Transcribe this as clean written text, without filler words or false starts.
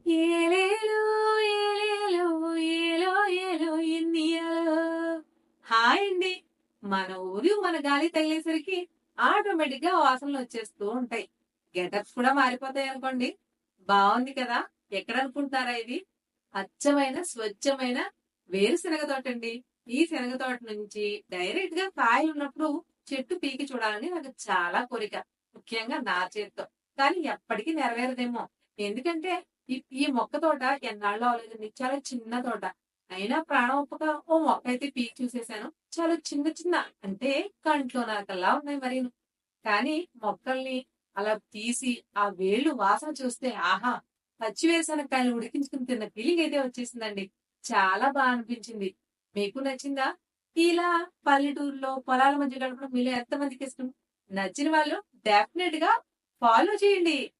ఏలేలో ఏలేలో ఏలో ఏలో ఎన్నియలో. హాయ్ అండి. మన ఊరు మన గాలి తగిలేసరికి ఆటోమేటిక్ గా వాసనలు వచ్చేస్తూ ఉంటాయి. గెటప్స్ కూడా మారిపోతాయి అనుకోండి. బాగుంది కదా. ఎక్కడ అనుకుంటారా ఇది? అచ్చమైన స్వచ్ఛమైన వేరుశనగ తోట అండి. ఈ శనగ తోట నుంచి డైరెక్ట్ గా కాయలు ఉన్నప్పుడు చెట్టు పీకి చూడాలని నాకు చాలా కోరిక. ముఖ్యంగా నా చేత్తో. కానీ ఎప్పటికీ నెరవేరదేమో. ఎందుకంటే ఈ మొక్క తోట ఎన్నాళ్ళు అవలేదండి. చాలా చిన్న తోట. అయినా ప్రాణం ఒప్పక ఓ మొక్క అయితే పీకి చూసేశాను. చాలా చిన్న చిన్న అంటే కంట్లో నాకల్లా ఉన్నాయి మరి. కానీ మొక్కల్ని అలా తీసి ఆ వేళ్ళు వాసన చూస్తే ఆహా, పచ్చి వేరుశనక్కాయలు ఉడికించుకుని తిన్న ఫీలింగ్ అయితే వచ్చేసిందండి. చాలా బాగా అనిపించింది. మీకు నచ్చిందా? ఇలా పల్లెటూరులో పొలాల మధ్య గడపడం మీలో ఎంతమందికి ఇష్టం? నచ్చిన వాళ్ళు డెఫినెట్ గా ఫాలో చేయండి.